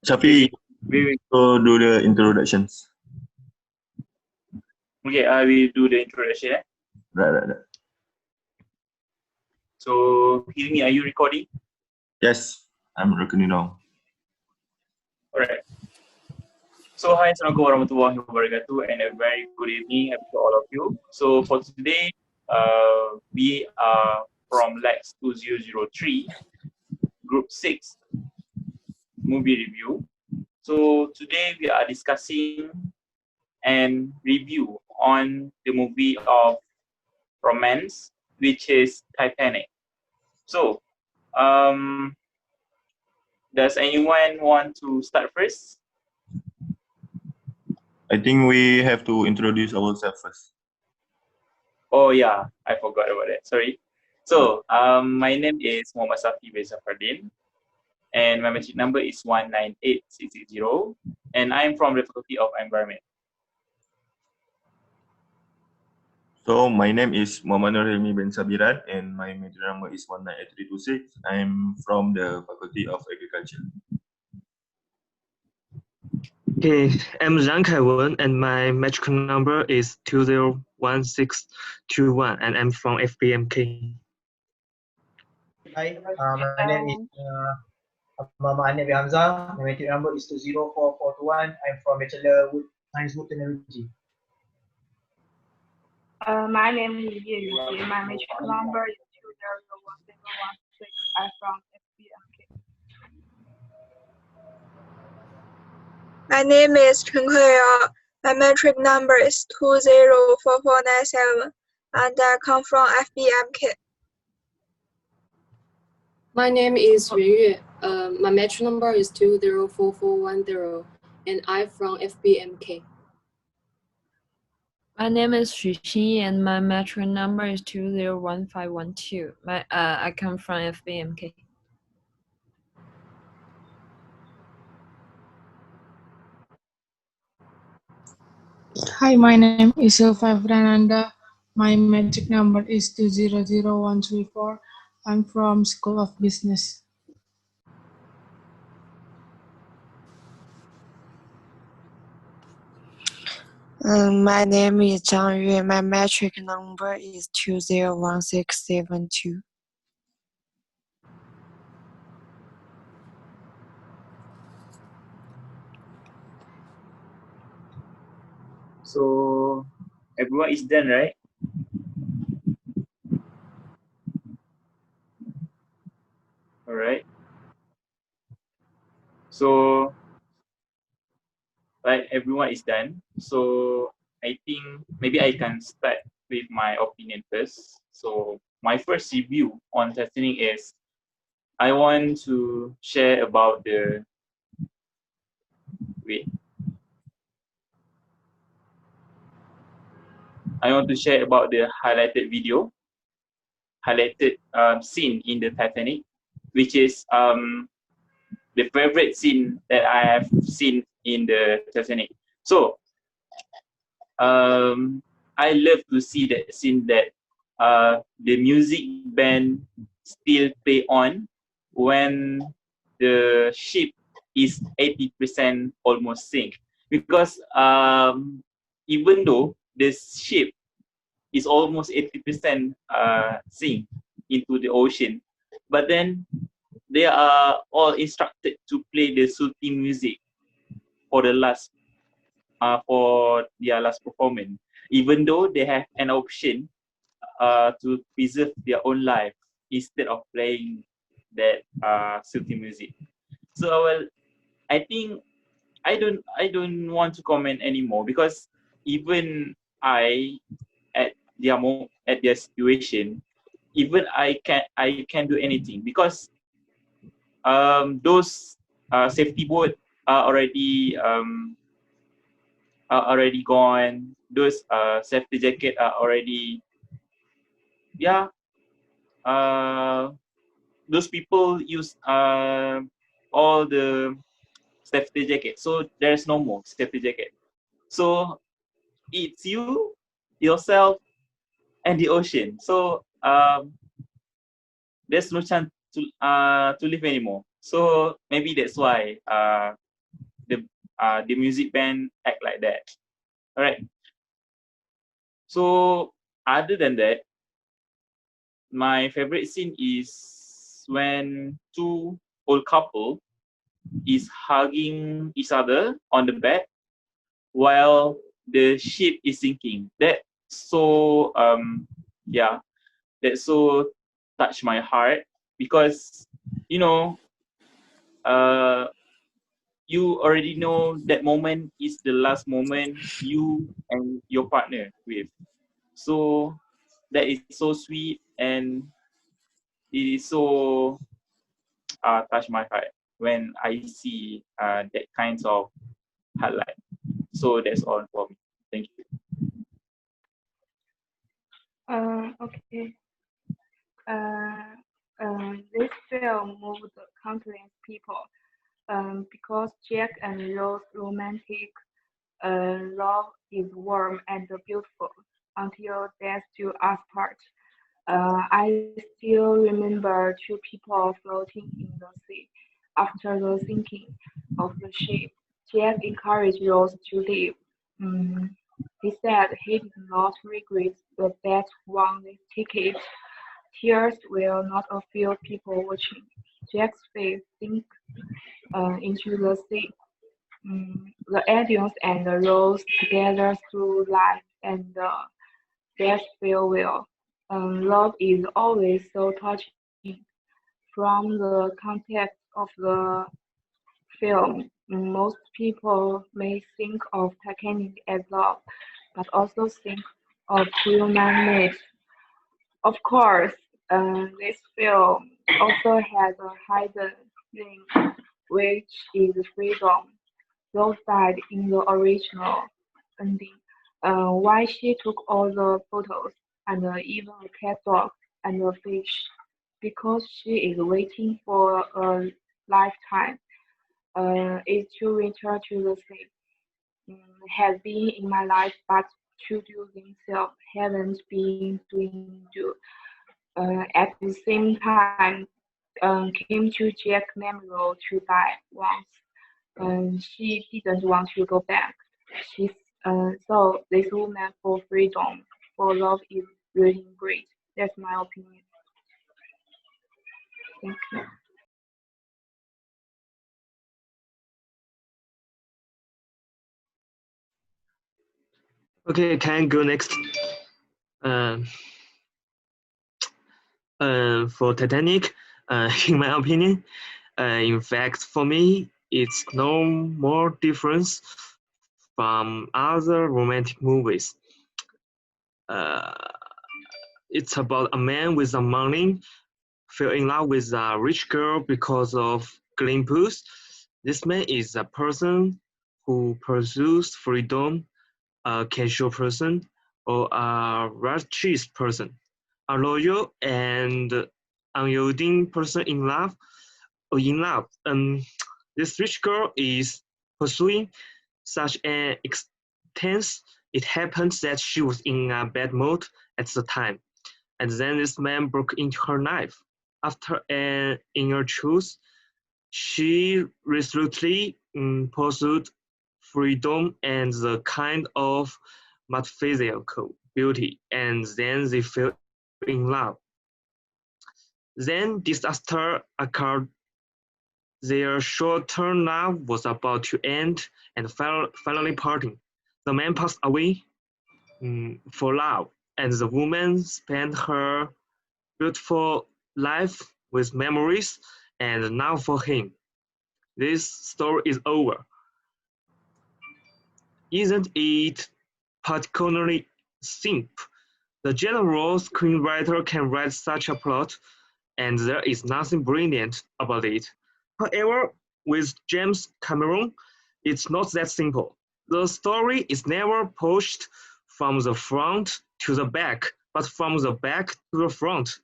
Shafi, We so do the introductions. okay. I will do the introduction. Right. So, Hilmi, are you recording? Yes, I'm recording now. Alright. So, hi, Assalamualaikum warahmatullahi wabarakatuh, and a very good evening to all of you. So, for today, we are from Lex 2003, Group 6 movie review. So, today we are discussing and review on the movie of romance, which is Titanic. So, um, does anyone want to start first? I think we have to introduce ourselves first. Oh yeah, I forgot about that. Sorry. So, my name is Muhammad Safi bin Zafardin, and my magic number is 198660, and I'm from the Faculty of Environment. So my name is Muhammad Nur Hilmi bin Sabiran and my major number is 198326. I'm from the Faculty of Agriculture. Okay, I'm Zhang Kaiwen and my magic number is 201621 and I'm from FBMK. Hi, my name is Muhammad Anib Hamzah. My metric number is 204421. I'm from Bachelor Science Wood Technology. My name is Ye. My metric number is 201716. I'm from FBMK. My name is Chen Kuiyao. My metric number is 204497 and I come from FBMK. My name is Yue. My metric number is 204410 and I'm from FBMK. My name is Xu Xi and my metric number is 201512. I come from FBMK. Hi, my name is Silva Fernanda. My metric number is 200134. I'm from School of Business. My name is Zhang Yue. My metric number is 201672. So, everyone is done, right? All right. So, right, everyone is done. So, I think maybe I can start with my opinion first. So, my first review on Titanic is I want to share about the wait. I want to share about the highlighted video, highlighted scene in the Titanic, which is the favorite scene that I have seen in the Titanic. So I love to see that scene that the music band still play on when the ship is 80% almost sink, because even though the ship is almost 80% sink into the ocean, but then they are all instructed to play the soothing music for the last for their last performance, even though they have an option to preserve their own life instead of playing that soothing music. So well, I think I don't want to comment anymore, because even I at their situation, even I can do anything, because those safety boat are already gone. Those safety jacket are already those people use all the safety jacket, so there's no more safety jacket. So it's you, yourself, and the ocean. So there's no chance to live anymore. So maybe that's why the music band act like that. All right. So other than that, my favorite scene is when two old couple is hugging each other on the bed while the ship is sinking. That so yeah, that so touched my heart because you know you already know that moment is the last moment you and your partner with. So that is so sweet and it is so touch my heart when I see that kinds of highlight. So that's all for me. Thank you. Okay. This film moved countless people because Jack and Rose romantic love is warm and beautiful until death do us part. I still remember two people floating in the sea. After the sinking of the ship, Jack encouraged Rose to leave. Mm, he said he did not regret the bet won this ticket. Tears were not a few people watching. Jack's face sank into the sea. The audience and Rose together through life and death farewell. Love is always so touching. From the context of the film, most people may think of Titanic as love, but also think of human needs. Of course, this film also has a hidden thing, which is freedom. Rose died in the original ending. Why she took all the photos and even a cat dog and a fish? Because she is waiting for a lifetime. Is to return to the sea. Has been in my life, but to do themselves haven't been doing do. At the same time, came to Jack Memorial to die once. She didn't want to go back. She so this woman for freedom, for love is really great. That's my opinion. Thank you. Okay, can I go next? For Titanic, in my opinion, in fact, for me, it's no more difference from other romantic movies. It's about a man with some money fell in love with a rich girl because of Olympus. This man is a person who pursues freedom, a casual person, or a righteous person, a loyal and unyielding person in love. This rich girl is pursuing such an extent. It happens that she was in a bad mood at the time, and then this man broke into her life. After an inner truth, she resolutely pursued freedom and the kind of metaphysical beauty, and then they fell in love. Then disaster occurred. Their short-term love was about to end and finally parting. The man passed away for love, and the woman spent her beautiful life with memories, and now for him. This story is over. Isn't it particularly simple? The general screenwriter can write such a plot, and there is nothing brilliant about it. However, with James Cameron, it's not that simple. The story is never pushed from the front to the back, but from the back to the front.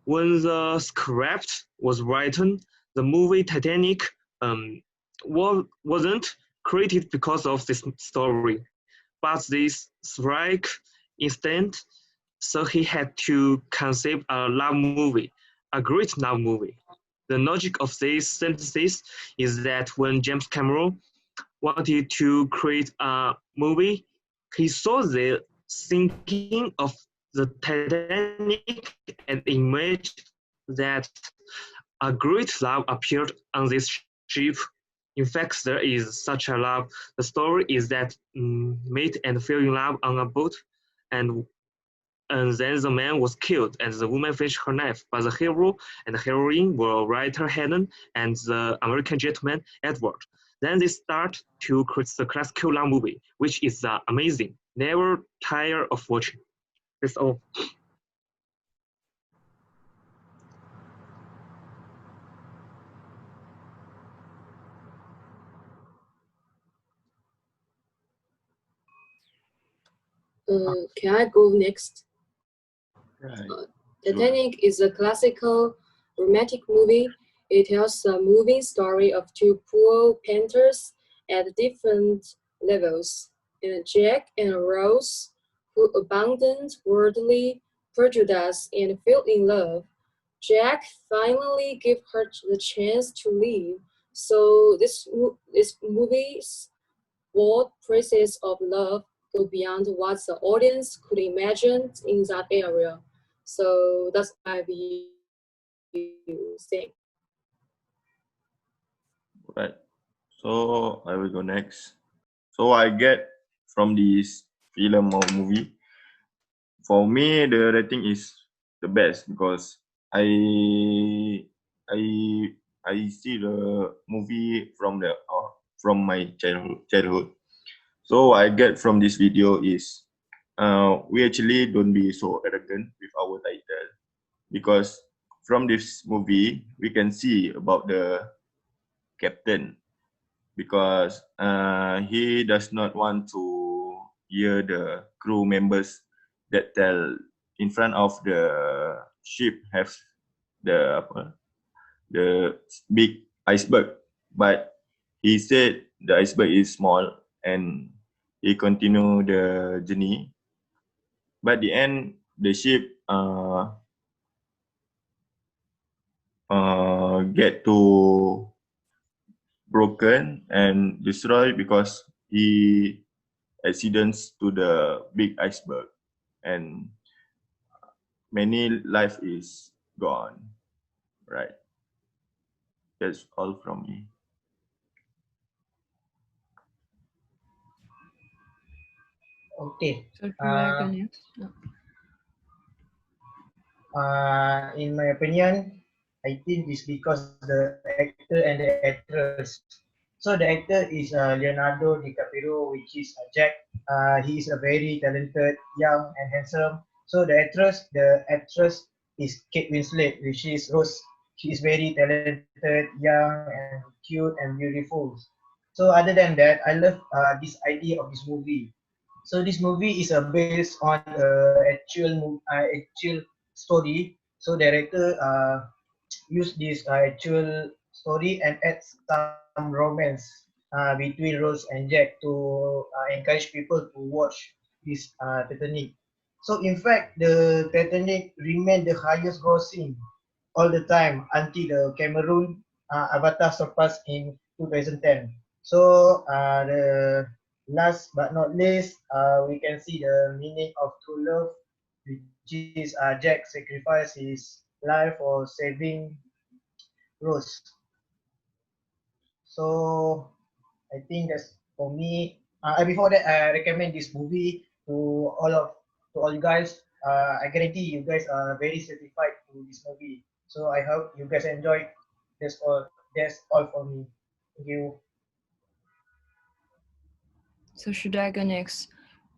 When the script was written, the movie Titanic wasn't created because of this story, but this strike instant, so he had to conceive a love movie, a great love movie. The logic of these sentences is that when James Cameron wanted to create a movie, he saw the sinking of the Titanic and imagined that a great love appeared on this ship. In fact, there is such a love. The story is that meet and fell in love on a boat, and then the man was killed and the woman finished her knife. But the hero and the heroine were writer Helen and the American gentleman Edward. Then they start to create the classical love movie, which is amazing. Never tire of watching. That's all. Can I go next? Right. Titanic is a classical romantic movie. It tells a moving story of two poor painters at different levels, and Jack and Rose, who abandoned worldly prejudice and fell in love. Jack finally gave her the chance to leave. So this movie's bold praises of love go beyond what the audience could imagine in that area. So that's my view. Thing. Right. So I will go next. So I get from this film or movie, for me the rating is the best because I see the movie from my childhood. So I get from this video is we actually don't be so arrogant with our title, because from this movie we can see about the captain, because he does not want to hear the crew members that tell in front of the ship have the big iceberg, but he said the iceberg is small and he continue the journey. But the end, the ship get to broken and destroyed because he accidents to the big iceberg, and many life is gone. Right. That's all from me. Okay. So should I go next? No. In my opinion, I think it's because the actor and the actress. So the actor is Leonardo DiCaprio, which is Jack. He is a very talented, young and handsome. So the actress is Kate Winslet, which is Rose. She is very talented, young and cute and beautiful. So other than that, I love this idea of this movie. So this movie is based on actual story. So director use this actual story and add some romance between Rose and Jack to encourage people to watch this Titanic. So in fact, the Titanic remained the highest grossing all the time until the Cameroon Avatar surpassed in 2010. So the last but not least, we can see the meaning of true love, which is Jack sacrificed his life for saving Rose. So I think that's for me. Before that, I recommend this movie to all you guys. I guarantee you guys are very satisfied with this movie. So I hope you guys enjoy. That's all. That's all for me. Thank you. So should I go next?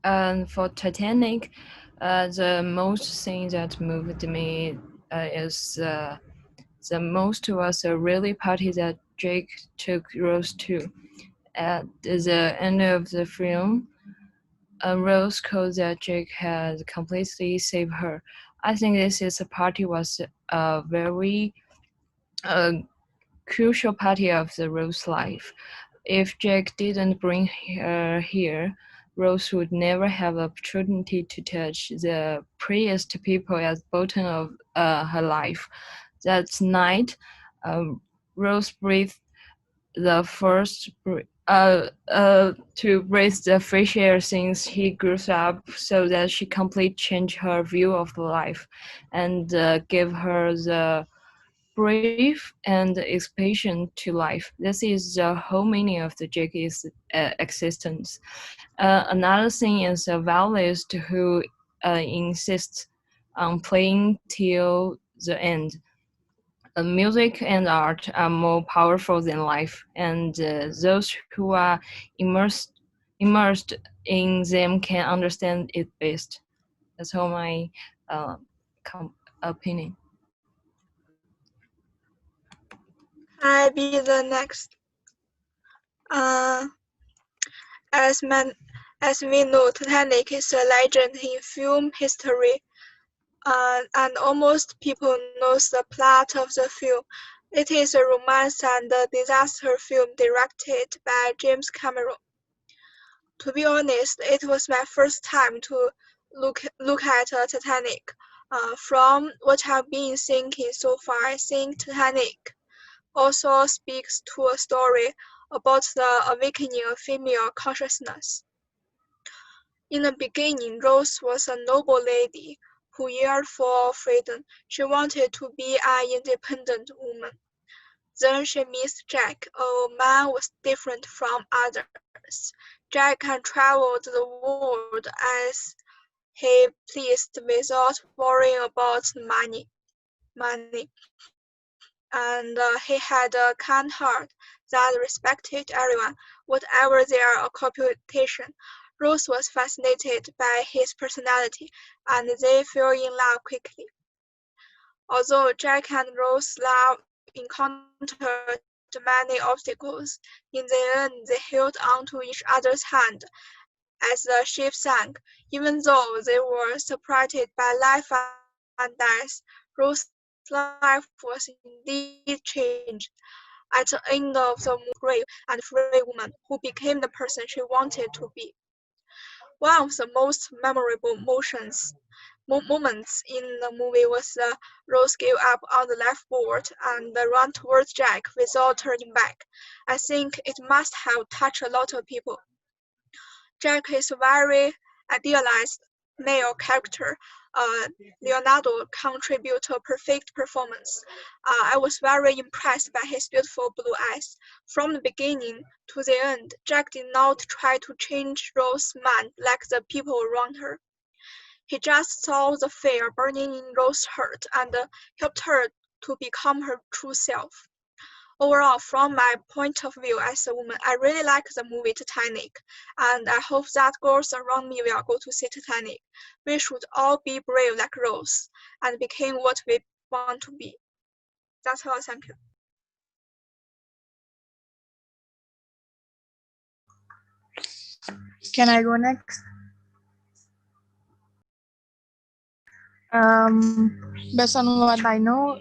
For Titanic, the most thing that moved me is the most was a really party that Jake took Rose to. At the end of the film, Rose calls that Jake had completely saved her. I think this is a party was a very crucial part of the Rose life. If Jack didn't bring her here, Rose would never have the opportunity to touch the prettiest people at the bottom of her life. That night, Rose breathed the first to breathe the fresh air since he grew up, so that she completely changed her view of life, and gave her the brief and expansion to life. This is the whole meaning of the Jackie's existence. Another thing is a violinist who insists on playing till the end. Music and art are more powerful than life, and those who are immersed in them can understand it best. That's all my opinion. I be the next. As we know, Titanic is a legend in film history, and almost people knows the plot of the film. It is a romance and a disaster film directed by James Cameron. To be honest, it was my first time to look at Titanic. From what I've been thinking so far, I think Titanic also speaks to a story about the awakening of female consciousness. In the beginning, Rose was a noble lady who yearned for freedom. She wanted to be an independent woman. Then she meets Jack, a man who was different from others. Jack had traveled the world as he pleased without worrying about money. And he had a kind heart that respected everyone, whatever their occupation. Rose was fascinated by his personality, and they fell in love quickly. Although Jack and Rose's love encountered many obstacles, in the end they held on to each other's hand as the ship sank. Even though they were separated by life and death, Rose's life was indeed changed. At the end of the movie, brave and free woman who became the person she wanted to be. One of the most memorable moments in the movie was Rose gave up on the lifeboat and ran towards Jack without turning back. I think it must have touched a lot of people. Jack is a very idealized male character. Leonardo contributed a perfect performance. I was very impressed by his beautiful blue eyes. From the beginning to the end, Jack did not try to change Rose's mind like the people around her. He just saw the fire burning in Rose's heart and helped her to become her true self. Overall, from my point of view as a woman, I really like the movie Titanic, and I hope that girls around me will go to see Titanic. We should all be brave like Rose and become what we want to be. That's all. Thank you. Can I go next? Based on what I know,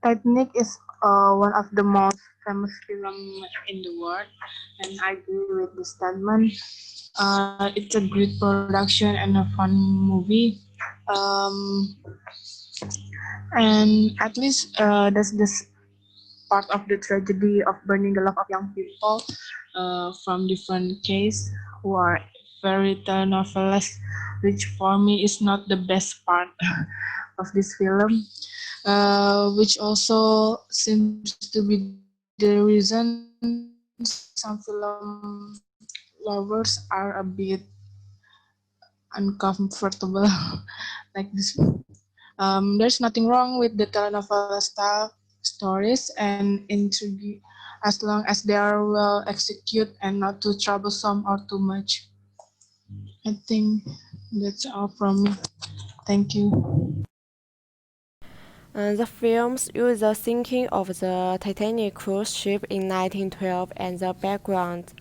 Titanic is one of the most famous film in the world, and I agree with the statement. It's a great production and a fun movie. And at least there's this part of the tragedy of burning the love of young people from different cases who are very telenovelas, which for me is not the best part of this film, which also seems to be the reason some film lovers are a bit uncomfortable like this. There's nothing wrong with the telenovela style stories and intrigue as long as they are well executed and not too troublesome or too much. I think that's all from me. Thank you. The films use the sinking of the Titanic cruise ship in 1912 and the background.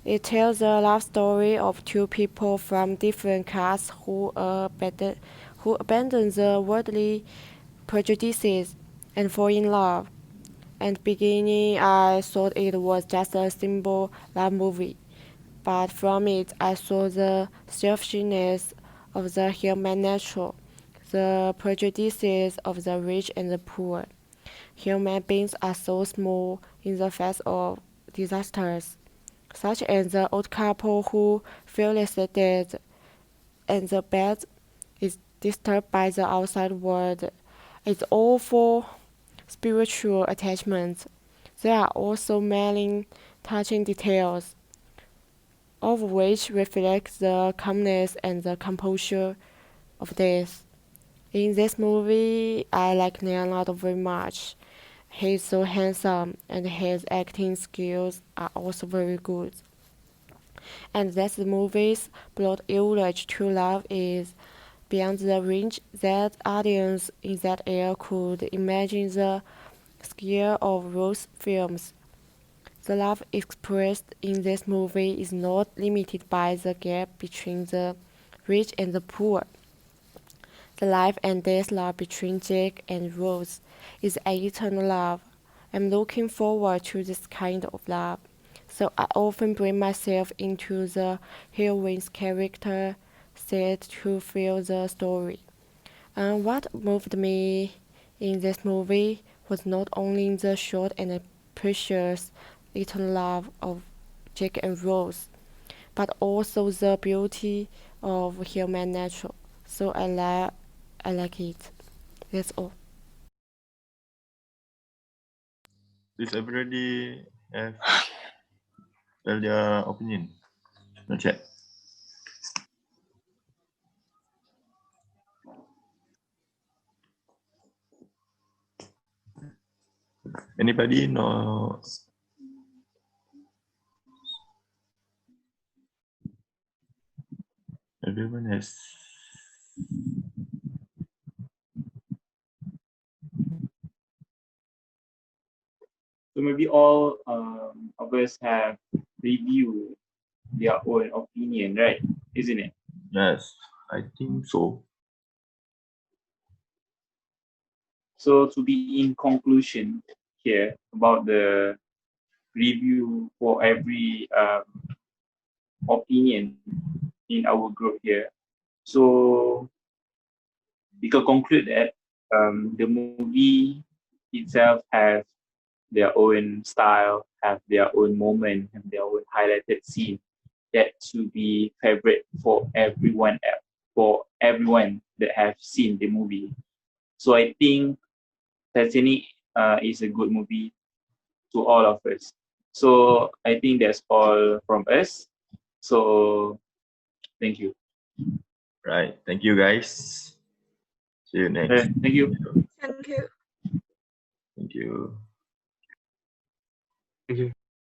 It tells the love story of two people from different castes who abandon the worldly prejudices and fall in love. At the beginning, I thought it was just a simple love movie, but from it, I saw the selfishness of the human nature, the prejudices of the rich and the poor, human beings are so small in the face of disasters, such as the old couple who feels dead and the bed is disturbed by the outside world. It's all for spiritual attachments. There are also many touching details, all of which reflect the calmness and the composure of death. In this movie, I like Leonardo very much. He's so handsome, and his acting skills are also very good. And that the movie's plot eulogy to love is beyond the range that audience in that era could imagine. The scale of Rose films. The love expressed in this movie is not limited by the gap between the rich and the poor. The life and death love between Jack and Rose is an eternal love. I'm looking forward to this kind of love. So I often bring myself into the heroine's character set to feel the story. And what moved me in this movie was not only the short and precious eternal love of Jack and Rose, but also the beauty of human nature. So I like it. That's all. Does everybody have tell their opinion? No chat. Anybody? No. Everyone has. So maybe all of us have reviewed their own opinion, right? Isn't it? Yes, I think so. So to be in conclusion here about the review for every opinion in our group here. So we can conclude that the movie itself has their own style, have their own moment, have their own highlighted scene that should be favorite for everyone that have seen the movie. So I think Titanic is a good movie to all of us. So I think that's all from us. So thank you. Right. Thank you, guys. See you next. Thank you. Thank you. Thank you. Thank you.